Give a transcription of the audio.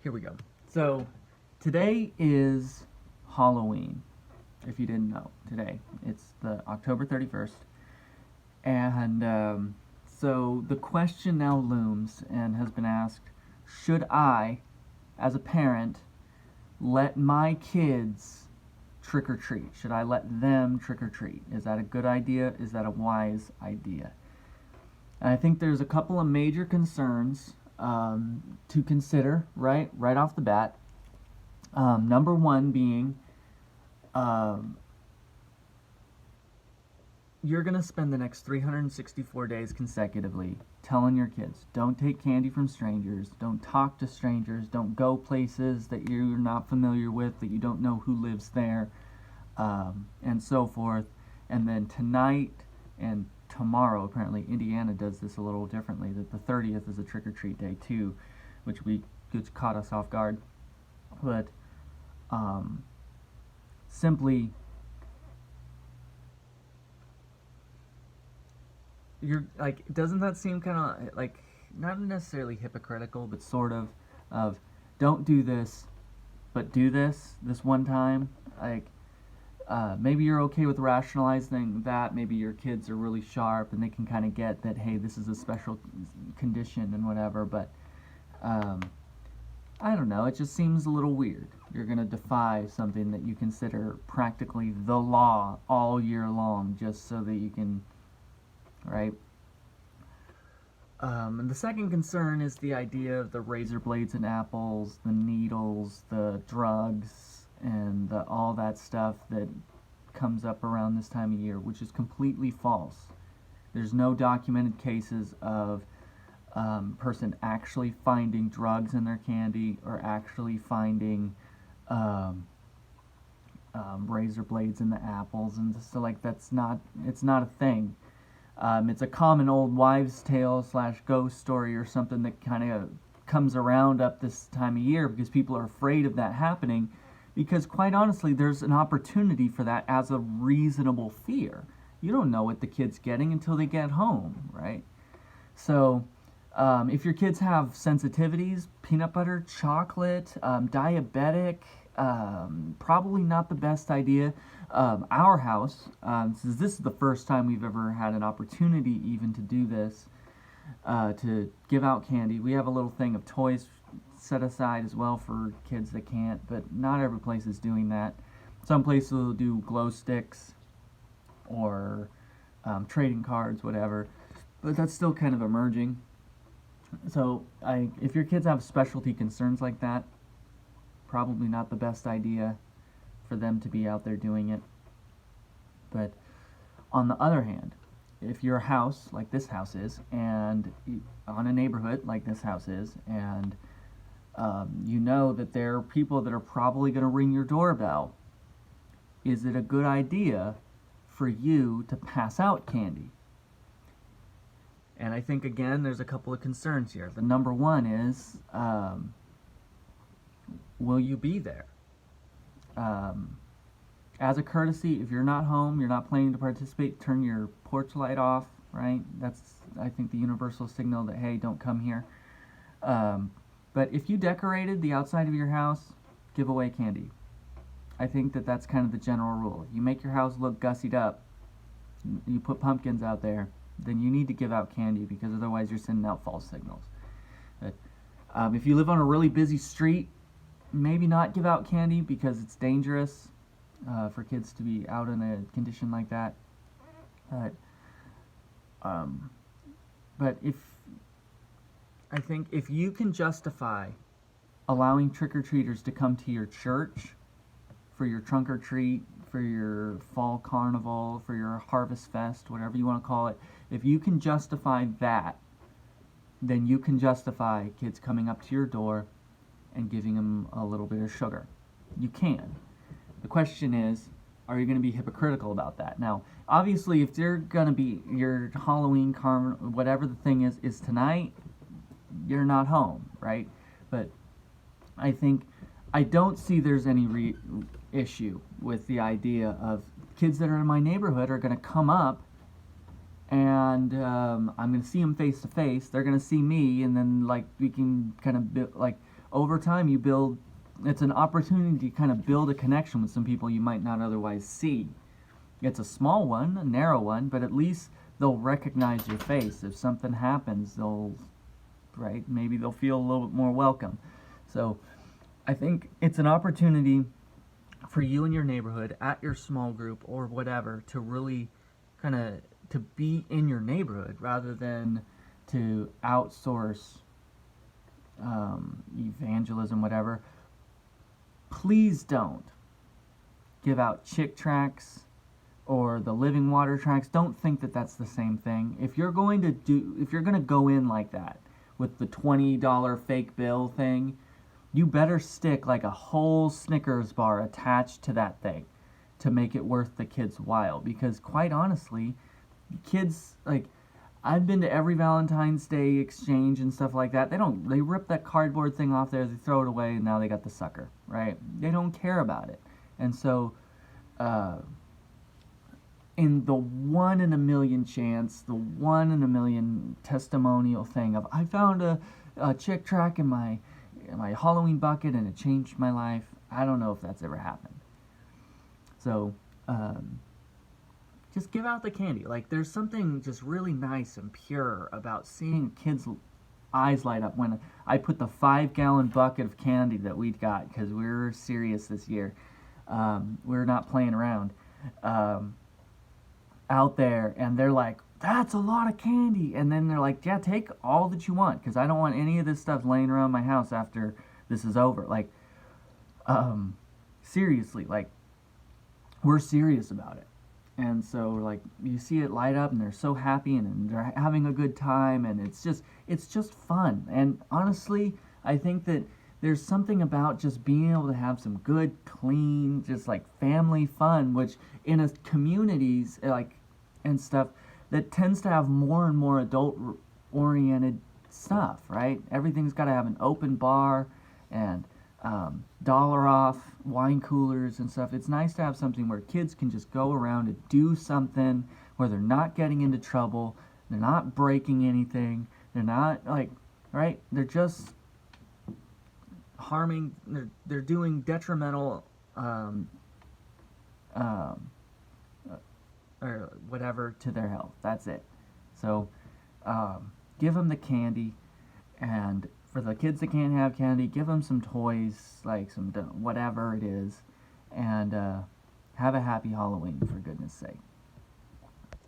Here we go. So today is Halloween. If you didn't know, today it's the October 31st, and so the question now looms and has been asked: should I, as a parent, let my kids trick or treat? Should I let them trick or treat? Is that a good idea? Is that a wise idea? And I think there's a couple of major concerns to consider right off the bat. Number one being, um, you're going to spend the next 364 days consecutively telling your kids, don't take candy from strangers, don't talk to strangers, don't go places that you're not familiar with, that you don't know who lives there, and so forth. And then tonight and tomorrow, apparently Indiana does this a little differently, that the 30th is a trick-or-treat day too, which caught us off guard. But simply, you're like, doesn't that seem kind of like, not necessarily hypocritical, but sort of don't do this, but do this one time? Like, maybe you're okay with rationalizing that. Maybe your kids are really sharp and they can kind of get that, hey, this is a special condition and whatever, but um, I don't know. It just seems a little weird. You're going to defy something that you consider practically the law all year long just so that you can, right? And the second concern is the idea of the razor blades and apples, the needles, the drugs, and all that stuff that comes up around this time of year, which is completely false. There's no documented cases of person actually finding drugs in their candy or actually finding um, razor blades in the apples, and so like it's not a thing. It's a common old wives' tale / ghost story or something that kind of comes around up this time of year because people are afraid of that happening. Because quite honestly, there's an opportunity for that as a reasonable fear. You don't know what the kid's getting until they get home, right? So, if your kids have sensitivities, peanut butter, chocolate, diabetic, probably not the best idea. Our house, since this is the first time we've ever had an opportunity even to do this, to give out candy, we have a little thing of toys set aside as well for kids that can't, but not every place is doing that. Some places will do glow sticks or trading cards, whatever, but that's still kind of emerging. So if your kids have specialty concerns like that, probably not the best idea for them to be out there doing it. But on the other hand, if your house, like this house is, and on a neighborhood like this house is, and you know that there are people that are probably going to ring your doorbell, is it a good idea for you to pass out candy? And I think, again, there's a couple of concerns here. The number one is, will you be there? As a courtesy, if you're not home, you're not planning to participate, turn your porch light off, right? That's, I think, the universal signal that, hey, don't come here. But if you decorated the outside of your house, give away candy. I think that that's kind of the general rule. You make your house look gussied up, you put pumpkins out there, then you need to give out candy, because otherwise you're sending out false signals. But, if you live on a really busy street, maybe not give out candy because it's dangerous for kids to be out in a condition like that. But, but I think if you can justify allowing trick-or-treaters to come to your church for your trunk or treat, for your fall carnival, for your harvest fest, whatever you want to call it, if you can justify that, then you can justify kids coming up to your door and giving them a little bit of sugar. You can. The question is, are you going to be hypocritical about that? Now, obviously, if they're going to be, your Halloween carnival, whatever the thing is tonight, you're not home, right? But I don't see there's any issue with the idea of kids that are in my neighborhood are going to come up, and I'm going to see them face to face. They're going to see me, and then like we can kind of like over time you build, it's an opportunity to kind of build a connection with some people you might not otherwise see. It's a small one, a narrow one, but at least they'll recognize your face. If something happens, they'll, right, maybe they'll feel a little bit more welcome. So I think it's an opportunity for you in your neighborhood, at your small group or whatever, to really kind of to be in your neighborhood rather than to outsource evangelism, whatever. Please don't give out chick tracts or the living water tracts. Don't think that that's the same thing. If you're going to go in like that with the $20 fake bill thing, you better stick like a whole Snickers bar attached to that thing to make it worth the kids' while. Because quite honestly, kids, like, I've been to every Valentine's Day exchange and stuff like that. They rip that cardboard thing off there, they throw it away, and now they got the sucker, right? They don't care about it. And so, in the 1 in a million chance, the 1 in a million testimonial thing of, I found a chick tract in my Halloween bucket and it changed my life, I don't know if that's ever happened. So, just give out the candy. Like, there's something just really nice and pure about seeing kids' eyes light up when I put the 5-gallon bucket of candy that we'd got, because we were serious this year. We're not playing around. Out there, and they're like, that's a lot of candy. And then they're like, yeah, take all that you want, because I don't want any of this stuff laying around my house after this is over. Like, seriously, like, we're serious about it. And so, like, you see it light up, and they're so happy, and they're having a good time, and it's just fun. And honestly, I think that there's something about just being able to have some good, clean, just like family fun, which in a communities like and stuff that tends to have more and more adult-oriented stuff, right? Everything's got to have an open bar and dollar off wine coolers and stuff. It's nice to have something where kids can just go around and do something where they're not getting into trouble, they're not breaking anything, they're not like, right? They're just harming, they're doing detrimental or whatever to their health. That's it. So give them the candy, and for the kids that can't have candy, give them some toys, like some whatever it is, and have a happy Halloween, for goodness sake.